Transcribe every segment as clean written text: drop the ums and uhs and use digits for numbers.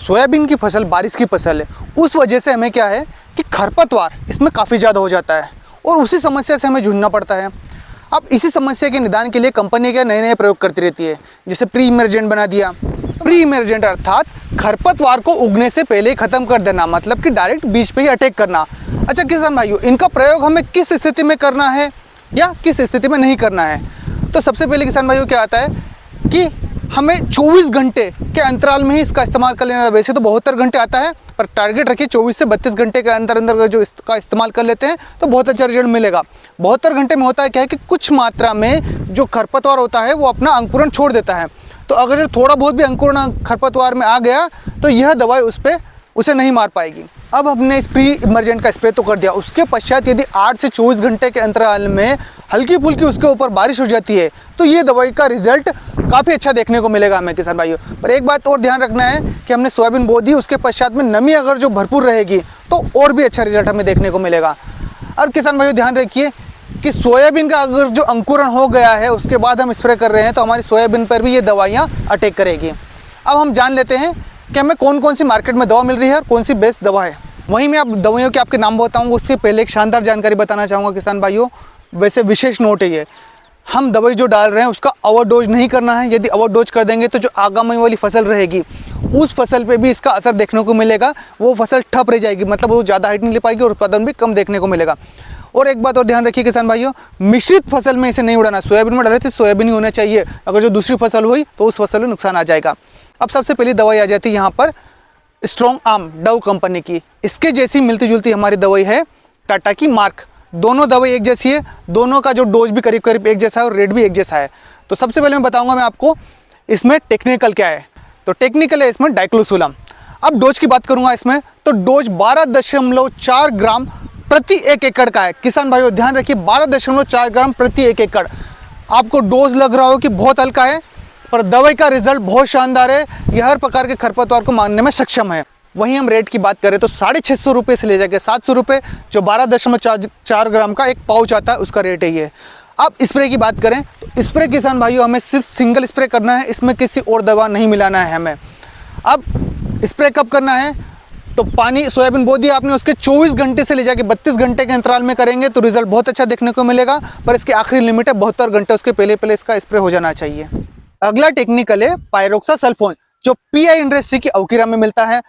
Soybean की फसल बारिश की फसल है, उस वजह से हमें क्या है कि खरपतवार इसमें काफ़ी ज़्यादा हो जाता है और उसी समस्या से हमें जूझना पड़ता है। अब इसी समस्या के निदान के लिए कंपनी क्या नए नए प्रयोग करती रहती है, जैसे प्री इमर्जेंट बना दिया। प्री इमर्जेंट अर्थात खरपतवार को उगने से पहले ही ख़त्म कर देना, मतलब कि डायरेक्ट बीज पे ही अटैक करना। अच्छा किसान भाइयों, इनका प्रयोग हमें किस स्थिति में करना है या किस स्थिति में नहीं करना है? तो सबसे पहले किसान भाइयों क्या आता है कि हमें 24 घंटे के अंतराल में ही इसका इस्तेमाल कर लेना है। वैसे तो 72 घंटे आता है, पर टारगेट रखिए 24 से 32 घंटे के अंदर अंदर जो इसका इस्तेमाल कर लेते हैं तो बहुत अच्छा रिजल्ट मिलेगा। 72 घंटे में होता है क्या है कि कुछ मात्रा में जो खरपतवार होता है वो अपना अंकुरण छोड़ देता है। तो अगर थोड़ा बहुत भी अंकुरण खरपतवार में आ गया तो यह दवाई उसे नहीं मार पाएगी। अब हमने इस प्री इमर्जेंट का स्प्रे तो कर दिया, उसके पश्चात यदि 8 से 24 घंटे के अंतराल में हल्की फुल्की उसके ऊपर बारिश हो जाती है तो ये दवाई का रिजल्ट काफ़ी अच्छा देखने को मिलेगा हमें किसान भाइयों। पर एक बात और ध्यान रखना है कि हमने सोयाबीन बो दी, उसके पश्चात में नमी अगर जो भरपूर रहेगी तो और भी अच्छा रिजल्ट हमें देखने को मिलेगा। और किसान भाइयों ध्यान रखिए कि सोयाबीन का अगर जो अंकुरण हो गया है उसके बाद हम स्प्रे कर रहे हैं तो हमारी सोयाबीन पर भी ये दवाइयाँ अटैक करेगी। अब हम जान लेते हैं कि हमें कौन कौन सी मार्केट में दवा मिल रही है और कौन सी बेस्ट दवा है। वहीं मैं आप दवाइयों के आपके नाम बताऊंगा, उससे पहले एक शानदार जानकारी बताना चाहूँगा किसान भाइयों। वैसे विशेष नोट है ये, हम दवाई जो डाल रहे हैं उसका ओवरडोज नहीं करना है। यदि ओवरडोज कर देंगे तो जो आगामी वाली फसल रहेगी उस फसल पे भी इसका असर देखने को मिलेगा, वो फसल ठप रह जाएगी, मतलब वो ज़्यादा हाइट नहीं ले पाएगी और उत्पादन भी कम देखने को मिलेगा। और एक बात और ध्यान रखिए किसान भाइयों, मिश्रित फसल में इसे नहीं उड़ाना। सोयाबीन में डाले थे सोयाबीन ही होना चाहिए, अगर जो दूसरी फसल हुई तो उस फसल में नुकसान आ जाएगा। अब सबसे पहली दवाई आ जाती है यहाँ पर स्ट्रॉन्ग आर्म डव कंपनी की। इसके जैसी मिलती जुलती हमारी दवाई है टाटा की मार्क। दोनों दवाई एक जैसी है, दोनों का जो डोज भी करीब करीब एक जैसा है और रेट भी एक जैसा है। तो सबसे पहले मैं बताऊंगा मैं आपको इसमें टेक्निकल क्या है। तो टेक्निकल है इसमें डाइक्लोसोलम। अब डोज की बात करूंगा इसमें तो डोज 12.4 ग्राम प्रति 1 एकड़ का है। किसान भाइयों ध्यान रखिए 12.4 ग्राम प्रति 1 एकड़। आपको डोज लग रहा हो कि बहुत हल्का है, पर दवाई का रिजल्ट बहुत शानदार है। यह हर प्रकार के खरपतवार को मारने में सक्षम है। वहीं हम रेट की बात करें तो 650 रुपये से ले जाके 700 रुपये, जो 12.4 ग्राम का एक पाउच आता है उसका रेट है ये। अब स्प्रे की बात करें तो स्प्रे किसान भाइयों हमें सिर्फ सिंगल स्प्रे करना है, इसमें किसी और दवा नहीं मिलाना है हमें। अब स्प्रे कब करना है तो पानी सोयाबीन बो दिया आपने, उसके 24 घंटे से ले जाके 32 घंटे के अंतराल में करेंगे तो रिजल्ट बहुत अच्छा देखने को मिलेगा। पर इसकी आखिरी लिमिट है 72 घंटे, उसके पहले पहले इसका स्प्रे हो जाना चाहिए। अगला टेक्निकल है पायरोक्सासल्फोन, जो पीआई इंडस्ट्री की अवकिरा में मिलता है।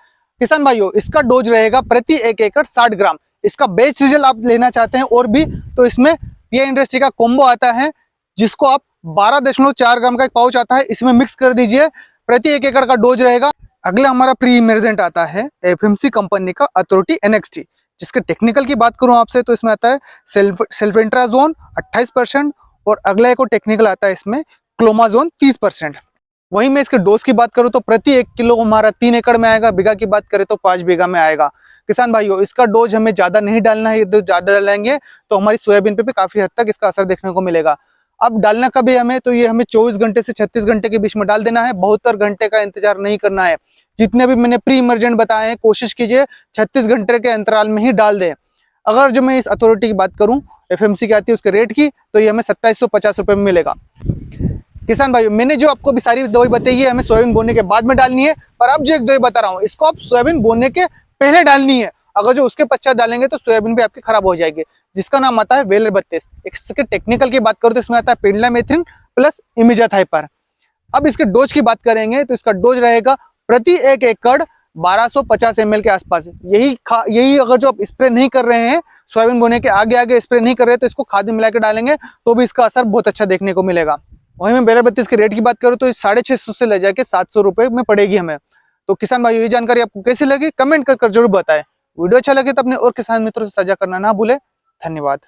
किसान भाइयों इसका डोज रहेगा प्रति 1 एकड़ 60 ग्राम। इसका बेस्ट रिजल्ट आप लेना चाहते हैं और भी तो इसमें पीआई इंडस्ट्री का कॉम्बो आता है, जिसको आप 12.4 ग्राम का एक पाउच आता है, इसमें मिक्स कर दीजिए, प्रति 1 एकड़ का डोज रहेगा। अगला हमारा प्री इमर्जेंट आता है एफएमसी कंपनी का अथॉरिटी NXT, जिसके टेक्निकल की बात करूं आपसे तो इसमें आता है सल्फेंट्राजोन 28% और अगला एक और टेक्निकल आता है इसमें क्लोमाजोन 30%। वहीं मैं इसके डोज की बात करूं तो प्रति 1 किलो हमारा 3 एकड़ में आएगा, बीघा की बात करें तो 5 बीघा में आएगा। किसान भाइयों इसका डोज हमें ज़्यादा नहीं डालना है, यदि ज़्यादा डालेंगे तो हमारी सोयाबीन पे भी काफ़ी हद तक इसका असर देखने को मिलेगा। अब डालना कभी हमें तो ये हमें 24 घंटे से 36 घंटे के बीच में डाल देना है, 72 घंटे का इंतजार नहीं करना है। जितने भी मैंने प्री इमर्जेंट बताए हैं कोशिश कीजिए 36 घंटे के अंतराल में ही डाल दें। अगर जो मैं इस अथॉरिटी की बात करूं एफएमसी की आती है उसके रेट की तो ये हमें 2750 रुपये में मिलेगा। किसान भाइयों मैंने जो आपको भी सारी दवाई बताई है हमें सोयाबीन बोने के बाद में डालनी है, पर अब जो एक दवाई बता रहा हूँ इसको आप सोयाबीन बोने के पहले डालनी है। अगर जो उसके पश्चात डालेंगे तो सोयाबीन भी आपकी खराब हो जाएगी, जिसका नाम आता है वेलर 32। इसके टेक्निकल की बात करो तो इसमें आता है पेंडिलामेथिन प्लस इमिजाथाइपर। अब इसके डोज की बात करेंगे तो इसका डोज रहेगा प्रति 1 एकड़ 1250 ml के आसपास। यही अगर जो आप स्प्रे नहीं कर रहे हैं सोयाबीन बोने के आगे आगे स्प्रे नहीं कर रहे हैं तो इसको खाद में मिला के डालेंगे तो भी इसका असर बहुत अच्छा देखने को मिलेगा। वहीं मैं वेलर 32 के रेट की बात करूँ तो 650 से ले जाके 700 रुपये में पड़ेगी हमें। तो किसान भाइयों ये जानकारी आपको कैसी लगी कमेंट कर जरूर बताएं। वीडियो अच्छा लगे तो अपने और किसान मित्रों से साझा करना ना भूले। धन्यवाद।